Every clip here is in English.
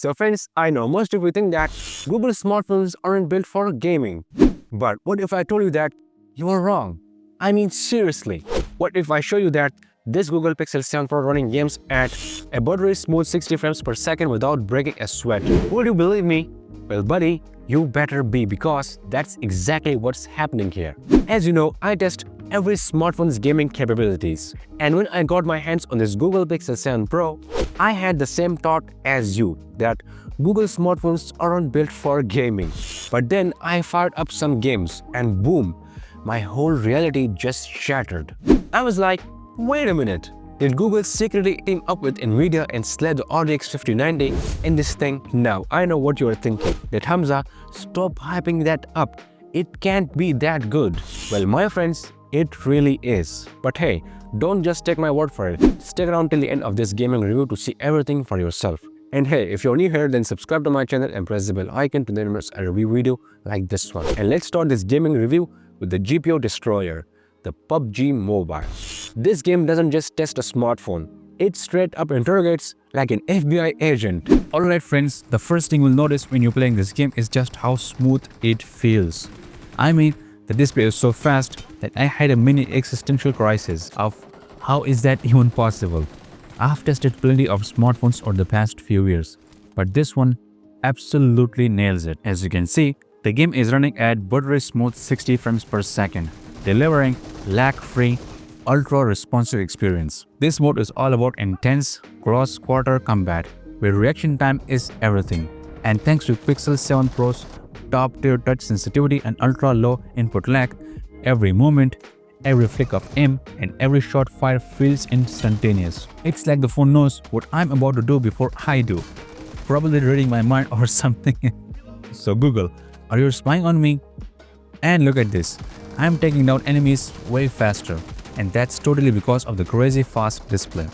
So friends, I know most of you think that Google smartphones aren't built for gaming. But what if I told you that you are wrong? I mean seriously, what if I show you that this Google Pixel 7 Pro running games at a buttery smooth 60 frames per second without breaking a sweat? Would you believe me? Well buddy, you better be, because that's exactly what's happening here. As you know, I test every smartphone's gaming capabilities. And when I got my hands on this Google Pixel 7 Pro, I had the same thought as you, that Google smartphones aren't built for gaming. But then I fired up some games and boom, my whole reality just shattered. I was like, wait a minute. Did Google secretly team up with Nvidia and slap the RTX 5090 in this thing? Now, I know what you are thinking. That Hamza, stop hyping that up. It can't be that good. Well, my friends, it really is. But hey, don't just take my word for it. Stick around till the end of this gaming review to see everything for yourself. And hey, if you're new here, then subscribe to my channel and press the bell icon to never miss a review video like this one. And let's start this gaming review with the GPU destroyer, the PUBG Mobile. This game doesn't just test a smartphone, it straight up interrogates like an FBI agent. Alright friends, the first thing you'll notice when you're playing this game is just how smooth it feels. I mean, the display is so fast that I had a mini existential crisis of how is that even possible. I've tested plenty of smartphones over the past few years, but this one absolutely nails it. As you can see, the game is running at buttery smooth 60 frames per second, delivering lag-free, ultra-responsive experience. This mode is all about intense cross-quarter combat, where reaction time is everything. And thanks to Pixel 7 Pro's top-tier touch sensitivity and ultra-low input lag, every movement, every flick of aim, and every shot fire feels instantaneous. It's like the phone knows what I'm about to do before I do, probably reading my mind or something. So Google, are you spying on me? And look at this, I'm taking down enemies way faster, and that's totally because of the crazy fast display.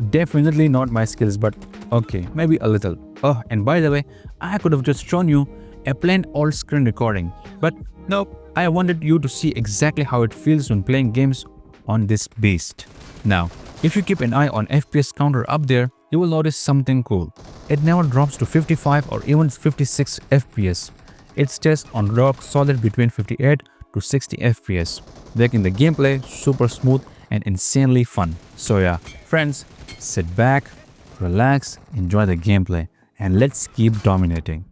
Definitely not my skills, but okay, maybe a little. Oh, and by the way, I could have just shown you a plain old screen recording, but nope, I wanted you to see exactly how it feels when playing games on this beast. Now, if you keep an eye on FPS counter up there, you will notice something cool. It never drops to 55 or even 56 FPS. It stays on rock solid between 58 to 60 FPS, making the gameplay super smooth and insanely fun. So yeah, friends, sit back, relax, enjoy the gameplay, and let's keep dominating.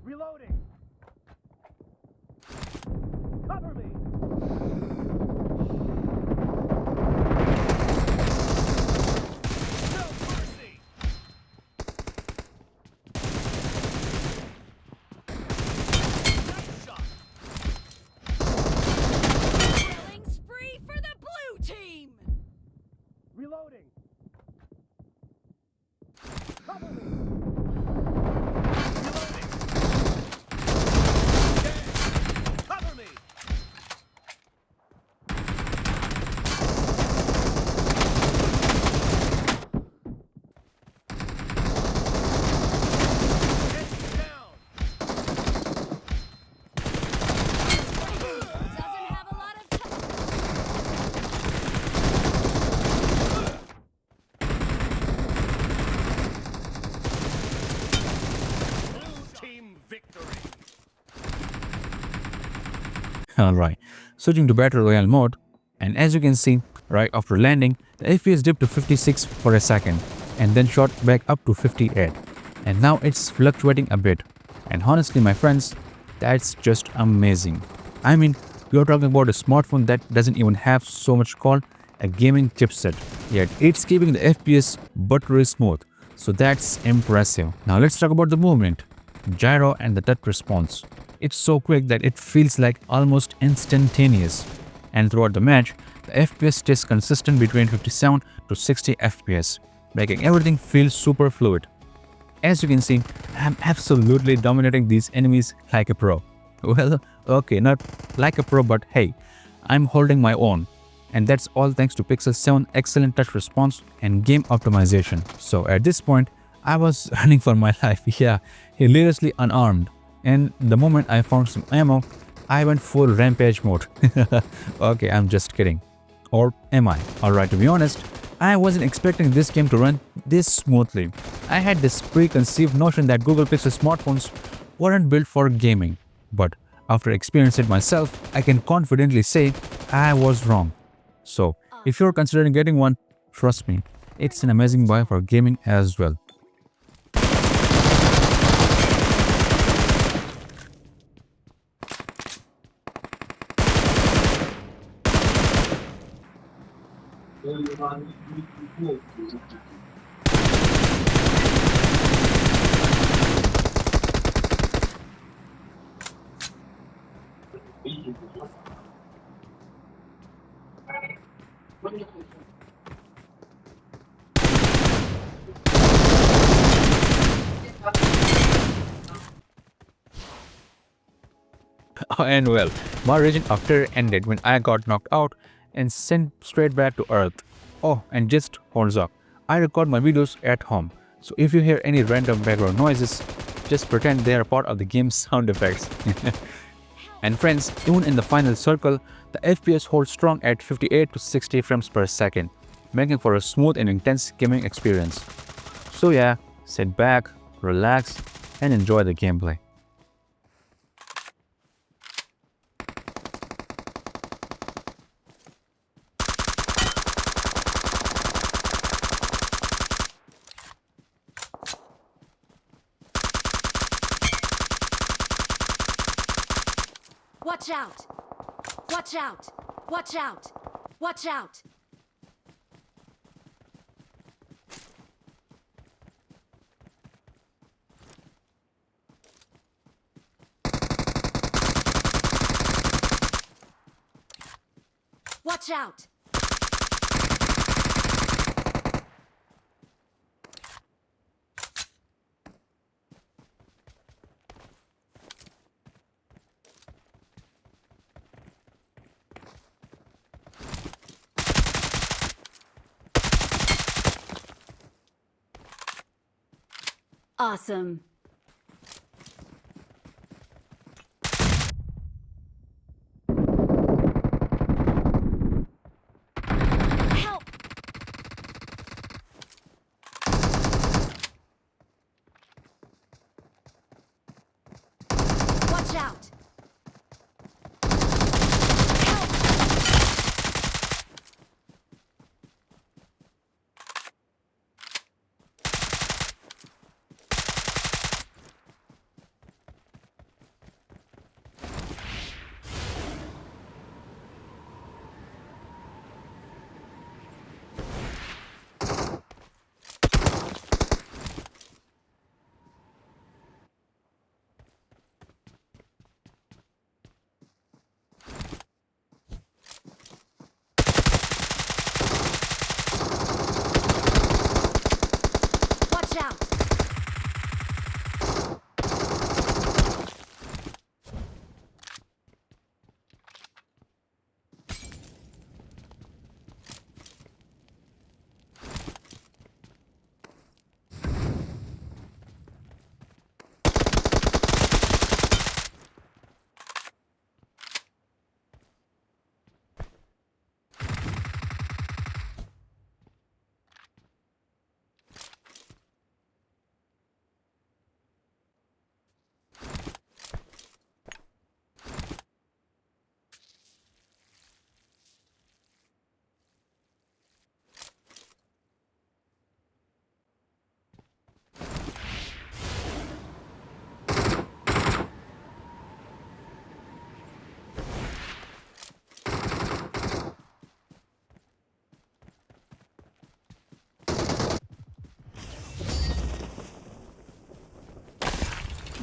Reloading! Cover me! Reloading! Cover me! Alright, switching to Battle Royale mode, and as you can see, right after landing, the FPS dipped to 56 for a second and then shot back up to 58, and now it's fluctuating a bit. And honestly my friends, that's just amazing. I mean, we are talking about a smartphone that doesn't even have so much called a gaming chipset, yet it's keeping the FPS buttery smooth, so that's impressive. Now let's talk about the movement, gyro and the touch response. It's so quick that it feels like almost instantaneous, and throughout the match, the FPS stays consistent between 57 to 60 FPS, making everything feel super fluid. As you can see, I'm absolutely dominating these enemies like a pro. Well, okay, not like a pro, but hey, I'm holding my own. And that's all thanks to Pixel 7's excellent touch response and game optimization. So at this point, I was running for my life, yeah, hilariously unarmed. And the moment I found some ammo, I went full rampage mode. Okay, I'm just kidding. Or am I? Alright, to be honest, I wasn't expecting this game to run this smoothly. I had this preconceived notion that Google Pixel smartphones weren't built for gaming. But after experiencing it myself, I can confidently say I was wrong. So, if you're considering getting one, trust me, it's an amazing buy for gaming as well. And well, my region of terror ended when I got knocked out and sent straight back to Earth. Oh, and just heads up, I record my videos at home, so if you hear any random background noises, just pretend they are part of the game's sound effects. And friends, even in the final circle, the FPS holds strong at 58 to 60 frames per second, making for a smooth and intense gaming experience. So yeah, sit back, relax, and enjoy the gameplay. Watch out! Watch out! Watch out! Watch out! Watch out! Awesome. Help! Watch out! Watch out!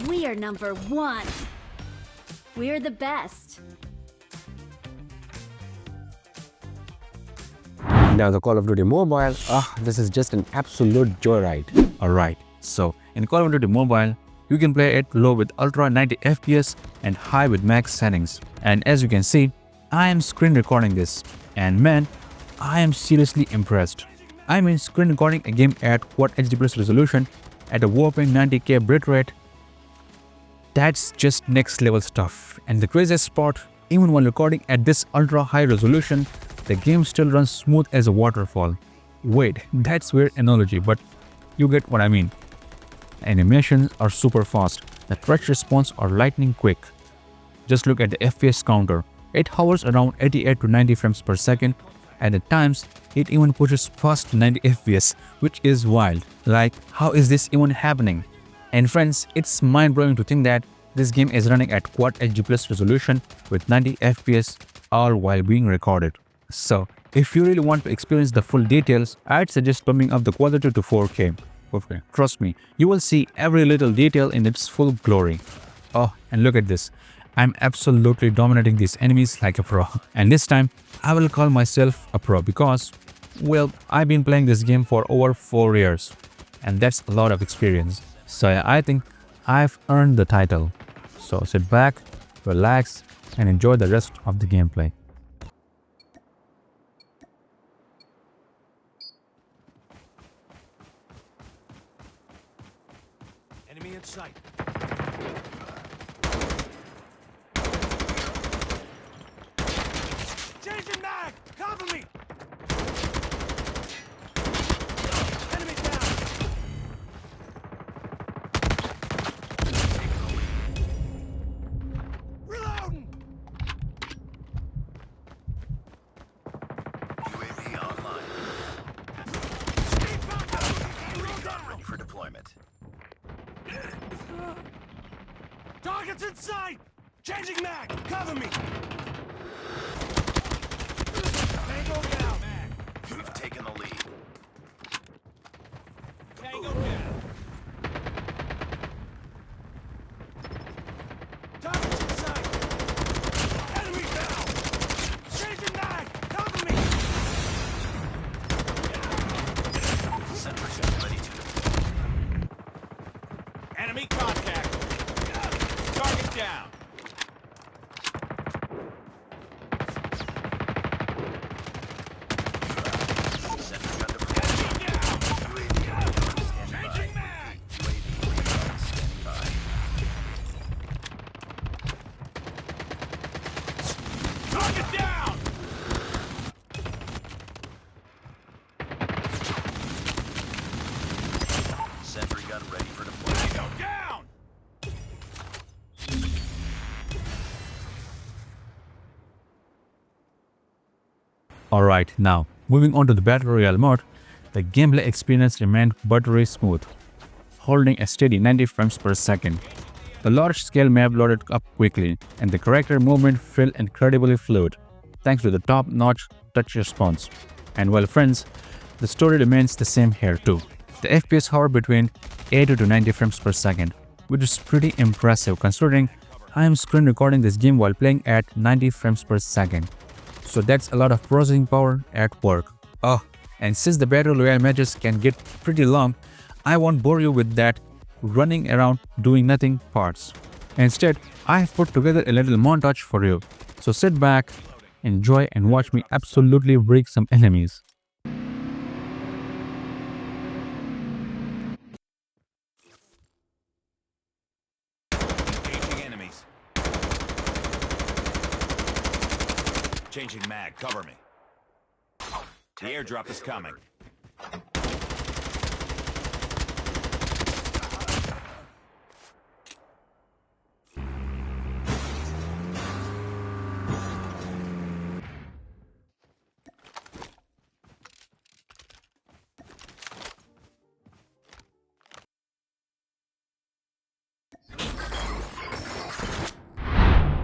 We are number one. We're the best. Now the Call of Duty Mobile, this is just an absolute joyride. Alright, so in Call of Duty Mobile, you can play it low with ultra 90 FPS and high with max settings. And as you can see, I am screen recording this. And man, I am seriously impressed. I mean, screen recording a game at Quad HD plus resolution at a whopping 90k bitrate, that's just next level stuff. And the craziest part, even while recording at this ultra high resolution, the game still runs smooth as a waterfall. Wait, that's weird analogy, but you get what I mean. Animations are super fast, the touch response are lightning quick. Just look at the FPS counter. It hovers around 88 to 90 frames per second, and at times it even pushes past 90 FPS, which is wild. Like, how is this even happening? And friends, it's mind-blowing to think that this game is running at Quad HD plus resolution with 90 FPS all while being recorded. So, if you really want to experience the full details, I'd suggest bumping up the quality to 4K. Okay, trust me, you will see every little detail in its full glory. Oh, and look at this. I'm absolutely dominating these enemies like a pro. And this time, I will call myself a pro because, well, I've been playing this game for over 4 years. And that's a lot of experience. So yeah, I think I've earned the title. So sit back, relax, and enjoy the rest of the gameplay. Enemy in sight. Changing mag! Cover me! Enemy down! Reloading! UAV online. UAV ready for deployment. Targets in sight! Changing mag! Cover me! Tango down! You've taken the lead. Tango down! Targets in sight! Enemy down! Changing mag! Cover me! Sentry ready to deploy. Enemy contact! Target down! Sentry gun deployed. Enemy down! UAV standing by. Changing mag! UAV standing by. Target down! Sentry gun ready for deployment. Tango down! Alright, now, moving on to the Battle Royale mode, the gameplay experience remained buttery smooth, holding a steady 90 frames per second. The large-scale map loaded up quickly, and the character movement felt incredibly fluid, thanks to the top-notch touch response. And well friends, the story remains the same here too. The FPS hover between 80 to 90 frames per second, which is pretty impressive considering I am screen recording this game while playing at 90 frames per second. So that's a lot of processing power at work. Oh, and since the Battle Royale matches can get pretty long, I won't bore you with that running around doing nothing parts. Instead, I have put together a little montage for you. So sit back, enjoy and watch me absolutely break some enemies. Engaging enemies. Changing mag, cover me. The airdrop is coming.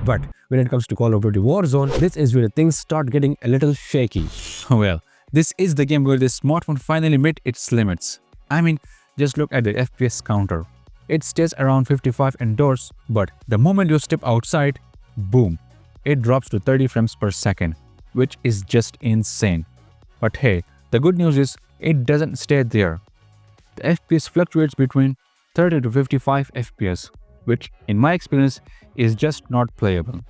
But when it comes to Call of Duty Warzone, this is where things start getting a little shaky. Well, this is the game where the smartphone finally met its limits. I mean, just look at the FPS counter. It stays around 55 indoors, but the moment you step outside, boom, it drops to 30 frames per second, which is just insane. But hey, the good news is it doesn't stay there. The FPS fluctuates between 30 to 55 FPS, which in my experience is just not playable.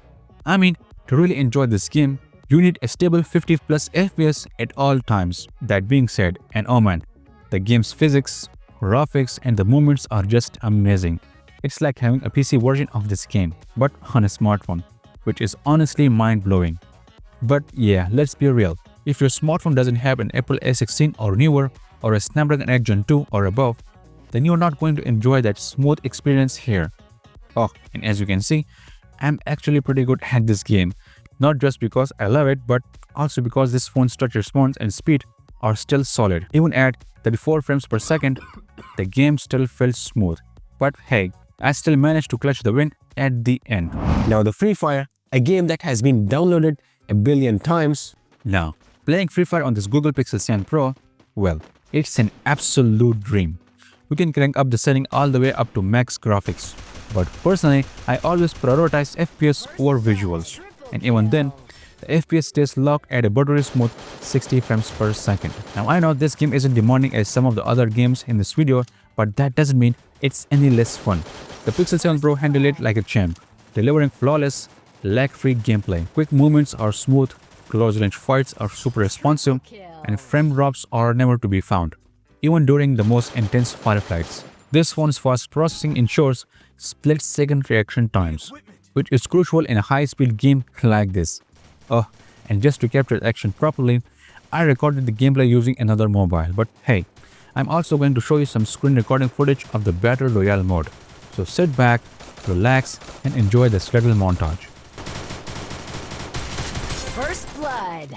I mean, to really enjoy this game, You need a stable 50 plus FPS at all times. That being said, and oh man, the game's physics, graphics and the movements are just amazing. It's like having a PC version of this game, but on a smartphone, which is honestly mind-blowing. But yeah, let's be real. If your smartphone doesn't have an Apple A16 or newer, or a Snapdragon 8 Gen 2 or above, then you're not going to enjoy that smooth experience here. Oh, and as you can see, I'm actually pretty good at this game. Not just because I love it, but also because this phone's touch response and speed are still solid. Even at 34 frames per second, the game still felt smooth. But hey, I still managed to clutch the win at the end. Now the FreeFire, a game that has been downloaded a billion times. Now, playing FreeFire on this Google Pixel 7 Pro, well, it's an absolute dream. You can crank up the setting all the way up to max graphics. But personally, I always prioritize FPS over visuals. And even then, the FPS stays locked at a buttery smooth 60 frames per second. Now I know this game isn't demanding as some of the other games in this video, but that doesn't mean it's any less fun. The Pixel 7 Pro handled it like a champ, delivering flawless, lag-free gameplay. Quick movements are smooth, close-range fights are super responsive, and frame drops are never to be found, even during the most intense firefights. This phone's fast processing ensures split-second reaction times, which is crucial in a high-speed game like this. Oh, and just to capture the action properly, I recorded the gameplay using another mobile. But hey, I'm also going to show you some screen recording footage of the Battle Royale mode. So sit back, relax, and enjoy the schedule montage. First blood.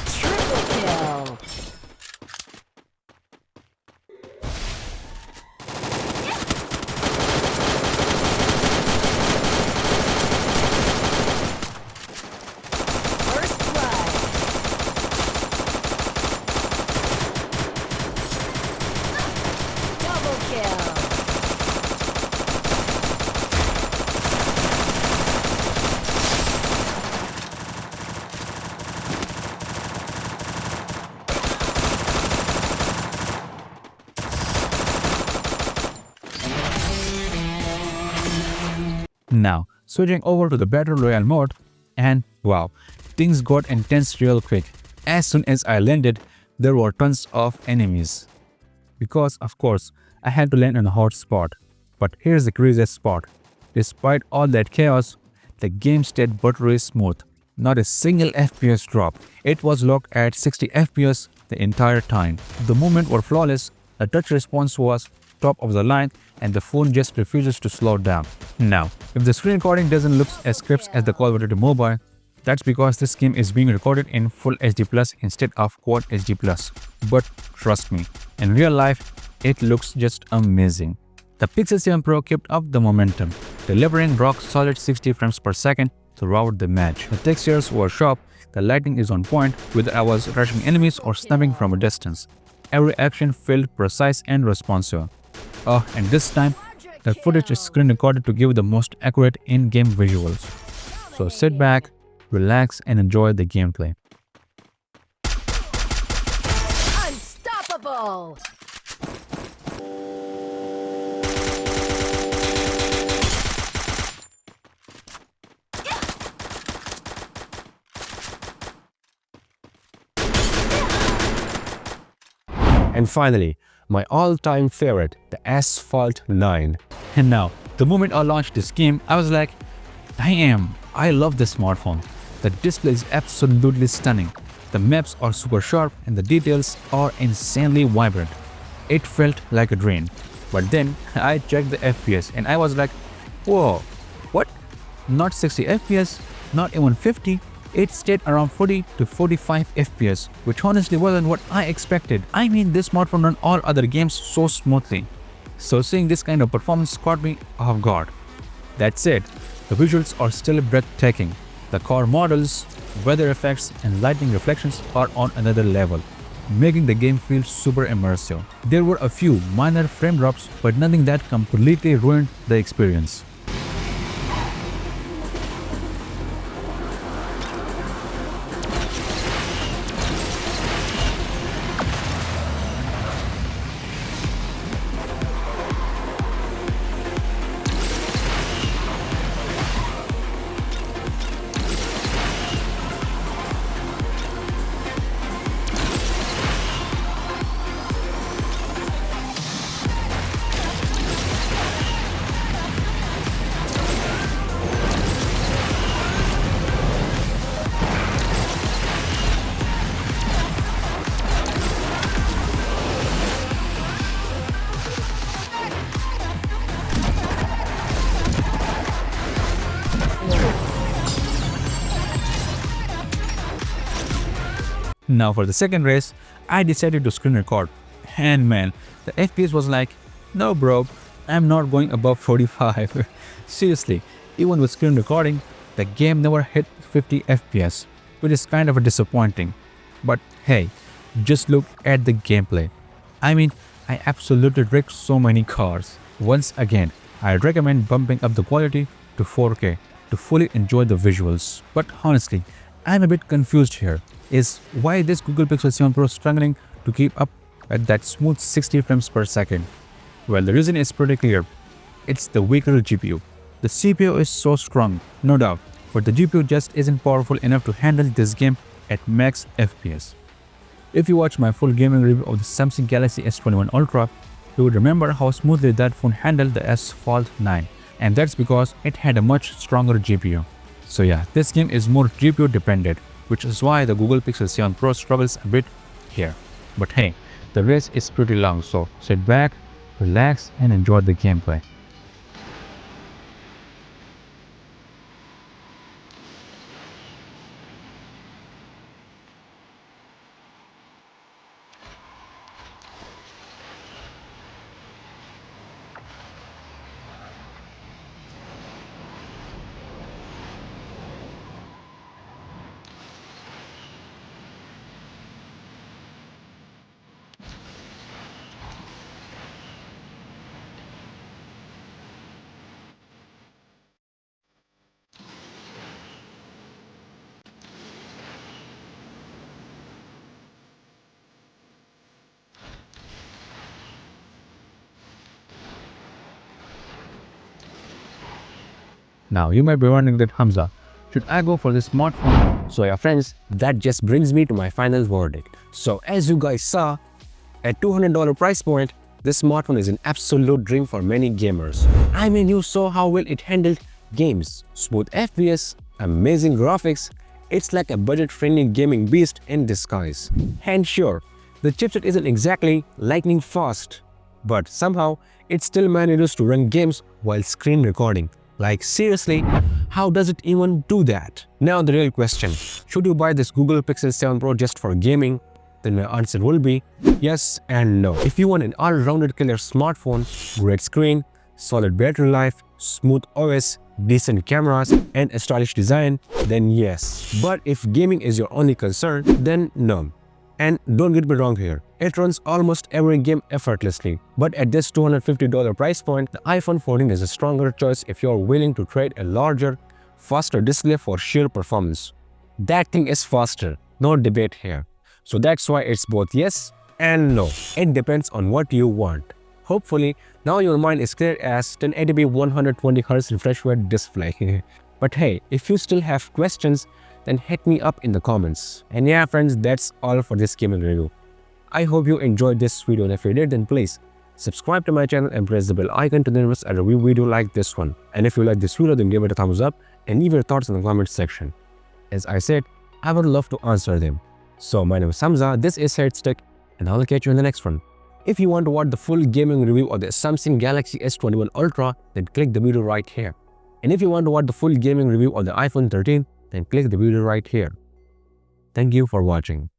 Triple kill. First blood. Double kill. Now, switching over to the Battle Royale mode, and wow, things got intense real quick. As soon as I landed, there were tons of enemies. Because, of course, I had to land in a hot spot. But here's the craziest spot. Despite all that chaos, the game stayed buttery smooth. Not a single FPS drop. It was locked at 60 FPS the entire time. The movements were flawless, the touch response was top of the line, and the phone just refuses to slow down. Now, if the screen recording doesn't look as crisp as the Call of Duty Mobile, that's because this game is being recorded in Full HD Plus instead of Quad HD Plus. But trust me, in real life, it looks just amazing. The Pixel 7 Pro kept up the momentum, delivering rock-solid 60 frames per second throughout the match. The textures were sharp, the lighting is on point, whether I was rushing enemies or sniping from a distance. Every action felt precise and responsive. Oh, and this time, the footage is screen recorded to give the most accurate in-game visuals. So sit back, relax and enjoy the gameplay. Unstoppable. And finally, my all-time favorite, the Asphalt 9. And now, the moment I launched this game, I was like, damn, I love this smartphone. The display is absolutely stunning. The maps are super sharp and the details are insanely vibrant. It felt like a dream. But then I checked the FPS and I was like, whoa, what? Not 60 FPS, not even 50. It stayed around 40 to 45 FPS, which honestly wasn't what I expected. I mean, this smartphone ran all other games so smoothly. So seeing this kind of performance caught me off guard. That said, the visuals are still breathtaking. The core models, weather effects and lighting reflections are on another level, making the game feel super immersive. There were a few minor frame drops, but nothing that completely ruined the experience. Now for the second race, I decided to screen record. And man, the FPS was like, no bro, I'm not going above 45. Seriously, even with screen recording, the game never hit 50 FPS, which is kind of disappointing. But hey, just look at the gameplay. I mean, I absolutely wrecked so many cars. Once again, I'd recommend bumping up the quality to 4K to fully enjoy the visuals. But honestly, I'm a bit confused here. Is why this Google Pixel 7 Pro struggling to keep up at that smooth 60 frames per second? Well, the reason is pretty clear. It's the weaker GPU. The CPU is so strong, no doubt, but the GPU just isn't powerful enough to handle this game at max FPS. If you watch my full gaming review of the Samsung Galaxy S21 Ultra, you would remember how smoothly that phone handled the Asphalt 9, and that's because it had a much stronger GPU. So yeah, this game is more GPU dependent, which is why the Google Pixel 7 Pro struggles a bit here. But hey, the race is pretty long, so sit back, relax and enjoy the gameplay. Now you might be wondering that Hamza, should I go for the smartphone? So yeah friends, that just brings me to my final verdict. So as you guys saw, at $200 price point, this smartphone is an absolute dream for many gamers. I mean, you saw how well it handled games, smooth FPS, amazing graphics. It's like a budget-friendly gaming beast in disguise. And sure, the chipset isn't exactly lightning fast, but somehow it still manages to run games while screen recording. Like seriously, how does it even do that? Now the real question, should you buy this Google Pixel 7 Pro just for gaming? Then my answer will be yes and no. If you want an all-rounded killer smartphone, great screen, solid battery life, smooth OS, decent cameras, and a stylish design, then yes. But if gaming is your only concern, then no. And don't get me wrong here, it runs almost every game effortlessly. But at this $250 price point, the iPhone 14 is a stronger choice if you're willing to trade a larger, faster display for sheer performance. That thing is faster, no debate here. So that's why it's both yes and no. It depends on what you want. Hopefully, now your mind is clear as 1080p 120Hz refresh rate display. But hey, if you still have questions, then hit me up in the comments. And yeah friends, that's all for this gaming review. I hope you enjoyed this video, and if you did, then please subscribe to my channel and press the bell icon to never miss a review video like this one. And if you like this video, then give it a thumbs up and leave your thoughts in the comment section. As I said, I would love to answer them. So my name is Hamza, this is Tech, and I'll catch you in the next one. If you want to watch the full gaming review of the Samsung Galaxy S21 Ultra, then click the video right here. And if you want to watch the full gaming review of the iPhone 13, then click the video right here. Thank you for watching.